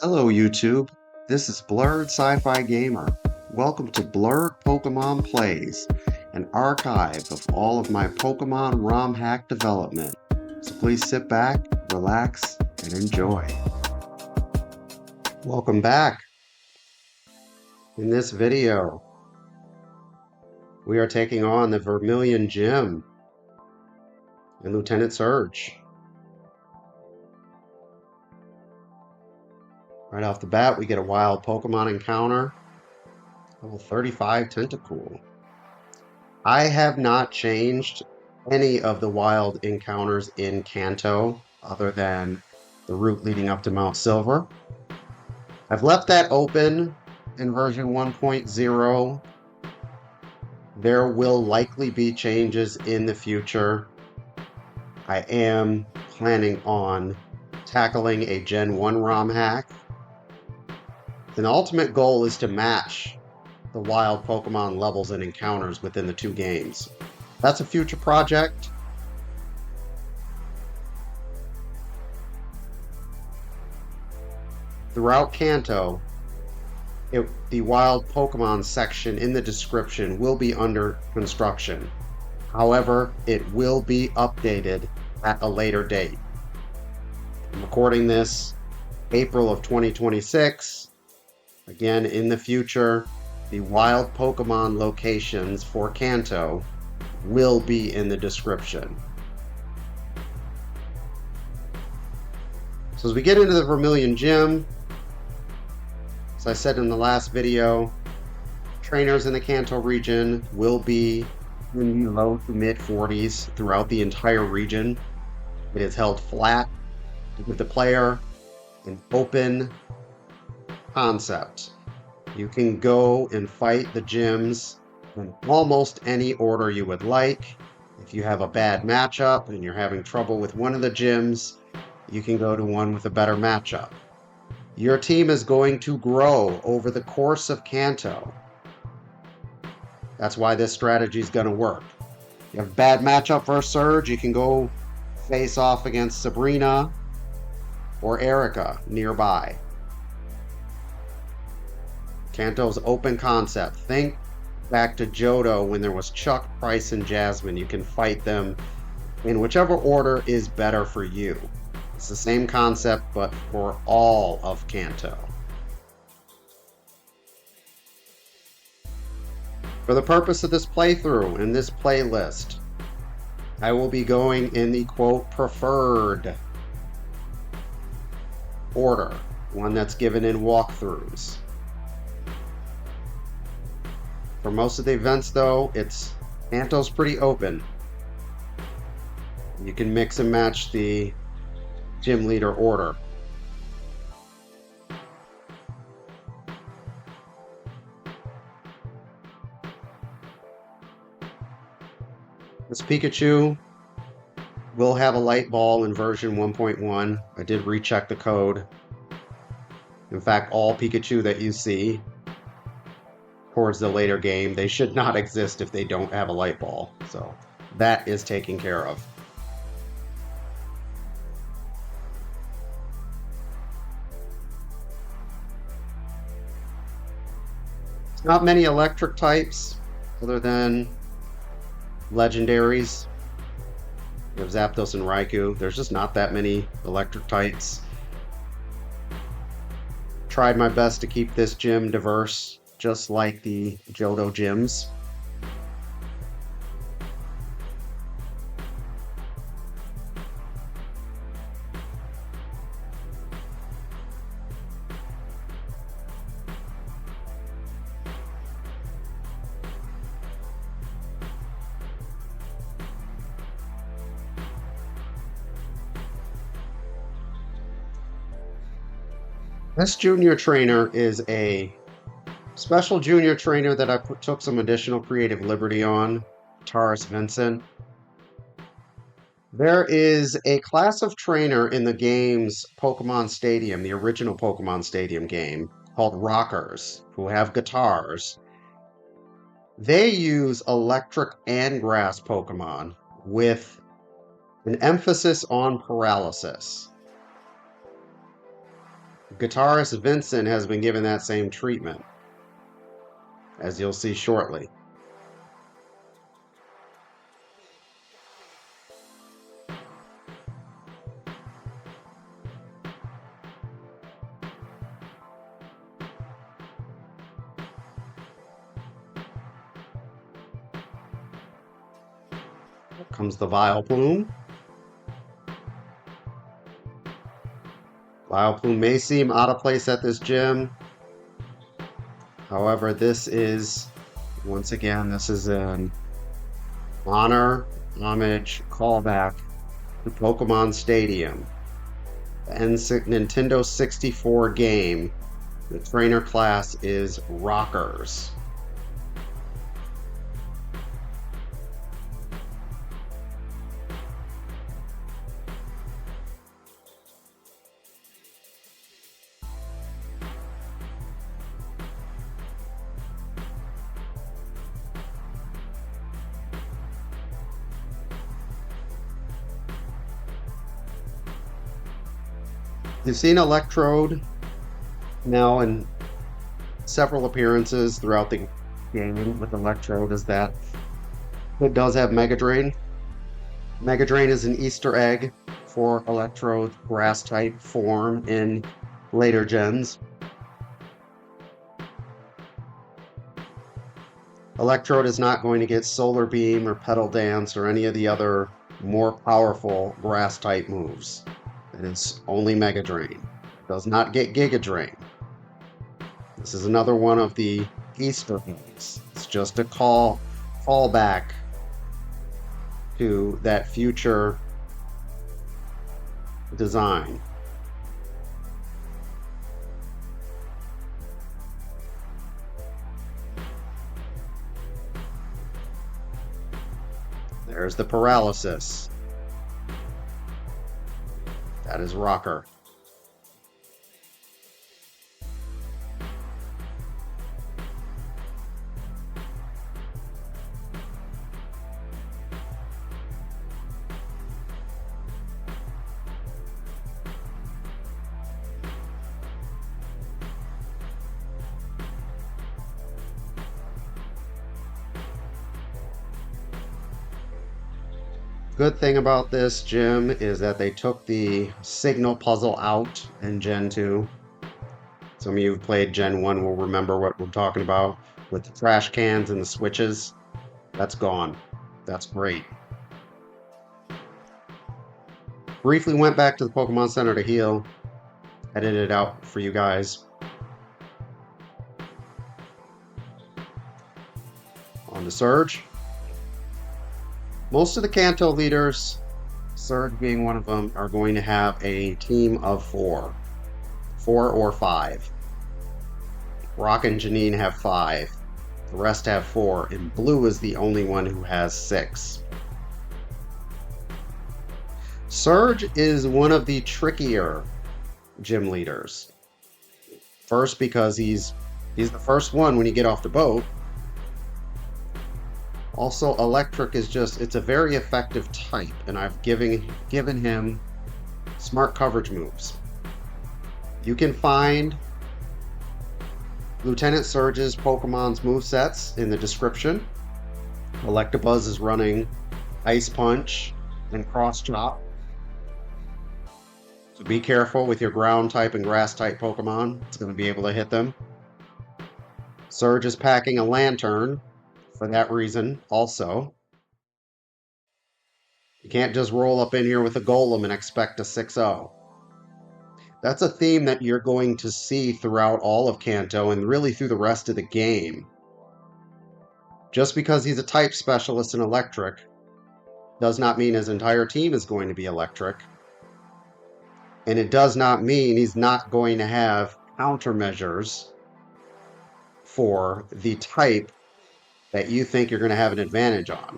Hello YouTube, this is Blurred Sci-Fi Gamer. Welcome to Blurred Pokemon Plays, an archive of all of my Pokemon ROM hack development. So please sit back, relax, and enjoy. Welcome back. In this video, we are taking on the Vermillion Gym and Lieutenant Surge. Right off the bat, we get a wild Pokemon encounter. Level 35 Tentacool. I have not changed any of the wild encounters in Kanto other than the route leading up to Mount Silver. I've left that open in version 1.0. There will likely be changes in the future. I am planning on tackling a Gen 1 ROM hack. The ultimate goal is to match the wild Pokemon levels and encounters within the two games. That's a future project. Throughout Kanto, the wild Pokemon section in the description will be under construction. However, it will be updated at a later date. I'm recording this April of 2026. Again, in the future, the wild Pokemon locations for Kanto will be in the description. So as we get into the Vermillion Gym, as I said in the last video, trainers in the Kanto region will be in the low to mid 40s throughout the entire region. It is held flat to give the player an open concept. You can go and fight the gyms in almost any order you would like. If you have a bad matchup and you're having trouble with one of the gyms, you can go to one with a better matchup. Your team is going to grow over the course of Kanto. That's why this strategy is going to work. You have a bad matchup versus Surge, you can go face off against Sabrina or Erica nearby. Kanto's open concept. Think back to Johto when there was Chuck, Price, and Jasmine. You can fight them in whichever order is better for you. It's the same concept, but for all of Kanto. For the purpose of this playthrough and this playlist, I will be going in the quote preferred order, one that's given in walkthroughs. For most of the events though, Kanto's pretty open. You can mix and match the gym leader order. This Pikachu will have a light ball in version 1.1. I did recheck the code. In fact, all Pikachu that you see towards the later game, they should not exist if they don't have a light ball. So that is taken care of. There's not many electric types other than legendaries. You have Zapdos and Raichu. There's just not that many electric types. Tried my best to keep this gym diverse, just like the Johto gyms. This junior trainer is a special junior trainer that I took some additional creative liberty on, Taurus Vincent. There is a class of trainer in the game's Pokemon Stadium, the original Pokemon Stadium game, called Rockers, who have guitars. They use electric and grass Pokemon with an emphasis on paralysis. Guitarist Vincent has been given that same treatment, as you'll see shortly. Here comes the Vileplume. Vileplume may seem out of place at this gym. However, this is, once again, this is an homage callback to Pokemon Stadium, the Nintendo 64 game. The trainer class is Rockers. You've seen Electrode now in several appearances throughout the game with Electrode, is that it does have Mega Drain. Mega Drain is an Easter egg for Electrode's grass type form in later gens. Electrode is not going to get Solar Beam or Petal Dance or any of the other more powerful grass type moves. It is only Mega Drain. It does not get Giga Drain. This is another one of the Easter eggs. It's just a callback to that future design. There's the Paralysis. That is Rocker. Good thing about this gym is that they took the signal puzzle out in Gen 2. Some of you who've played Gen 1 will remember what we're talking about with the trash cans and the switches. That's gone. That's great. Briefly went back to the Pokemon Center to heal. Edited it out for you guys. On to Surge. Most of the Kanto leaders, Surge being one of them, are going to have a team of 4 or 5. Rock and Janine have 5. The rest have 4, and Blue is the only one who has 6. Surge is one of the trickier gym leaders. First, because he's the first one when you get off the boat. Also, Electric is it's a very effective type, and I've given him smart coverage moves. You can find Lieutenant Surge's Pokemon's movesets in the description. Electabuzz is running Ice Punch and Cross Chop. So be careful with your ground type and grass type Pokemon. It's going to be able to hit them. Surge is packing a Lanturn for that reason also. You can't just roll up in here with a Golem and expect a 6-0. That's a theme that you're going to see throughout all of Kanto and really through the rest of the game. Just because he's a type specialist in Electric does not mean his entire team is going to be Electric. And it does not mean he's not going to have countermeasures for the type that you think you're going to have an advantage on.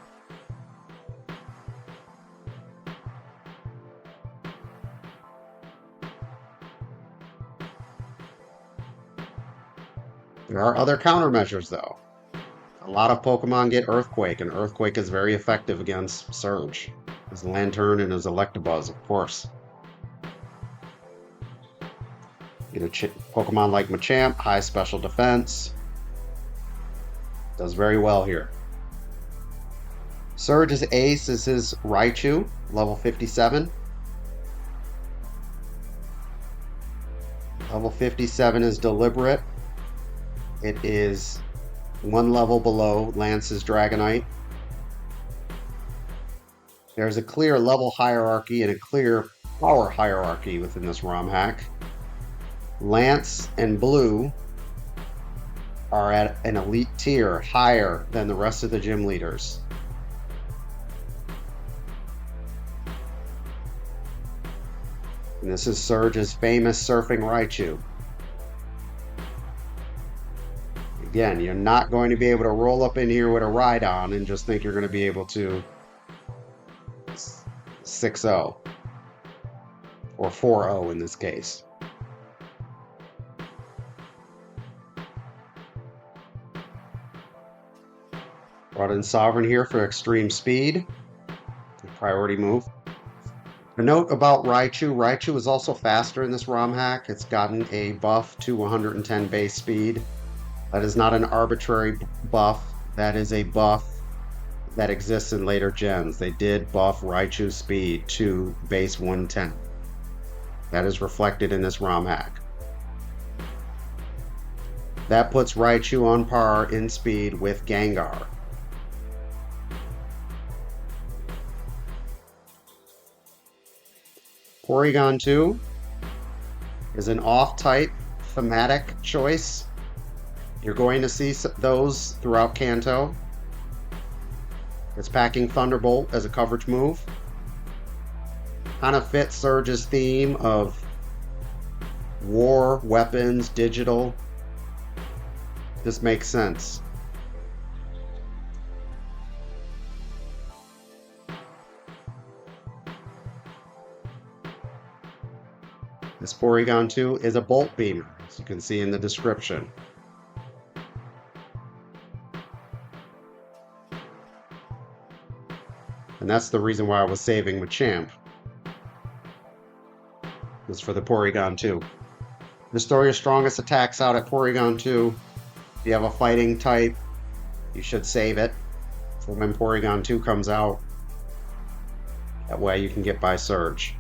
There are other countermeasures, though. A lot of Pokemon get Earthquake, and Earthquake is very effective against Surge. His Lanturn and his Electabuzz, of course. Get a Pokemon like Machamp, high special defense. Does very well here. Surge's ace is his Raichu, level 57. Level 57 is deliberate. It is one level below Lance's Dragonite. There's a clear level hierarchy and a clear power hierarchy within this ROM hack. Lance and Blue are at an elite tier higher than the rest of the gym leaders. And this is Surge's famous surfing Raichu. Again, you're not going to be able to roll up in here with a Rhydon and just think you're going to be able to 6-0 or 4-0 in this case. Brought in Sovereign here for extreme speed. Priority move. A note about Raichu. Raichu is also faster in this ROM hack. It's gotten a buff to 110 base speed. That is not an arbitrary buff. That is a buff that exists in later gens. They did buff Raichu's speed to base 110. That is reflected in this ROM hack. That puts Raichu on par in speed with Gengar. Porygon2 is an off-type thematic choice. You're going to see those throughout Kanto. It's packing Thunderbolt as a coverage move. Kind of fits Surge's theme of war, weapons, digital. This makes sense. This Porygon2 is a Bolt Beamer, as you can see in the description. And that's the reason why I was saving Machamp. Was for the Porygon2. Just throw your strongest attacks out at Porygon2. If you have a fighting type, you should save it for when Porygon2 comes out. That way you can get by Surge.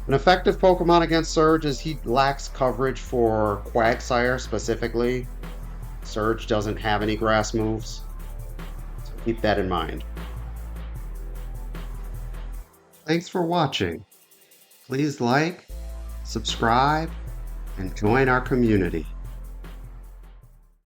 An effective Pokemon against Surge is he lacks coverage for Quagsire specifically. Surge doesn't have any grass moves, so keep that in mind. Thanks for watching. Please like, subscribe, and join our community.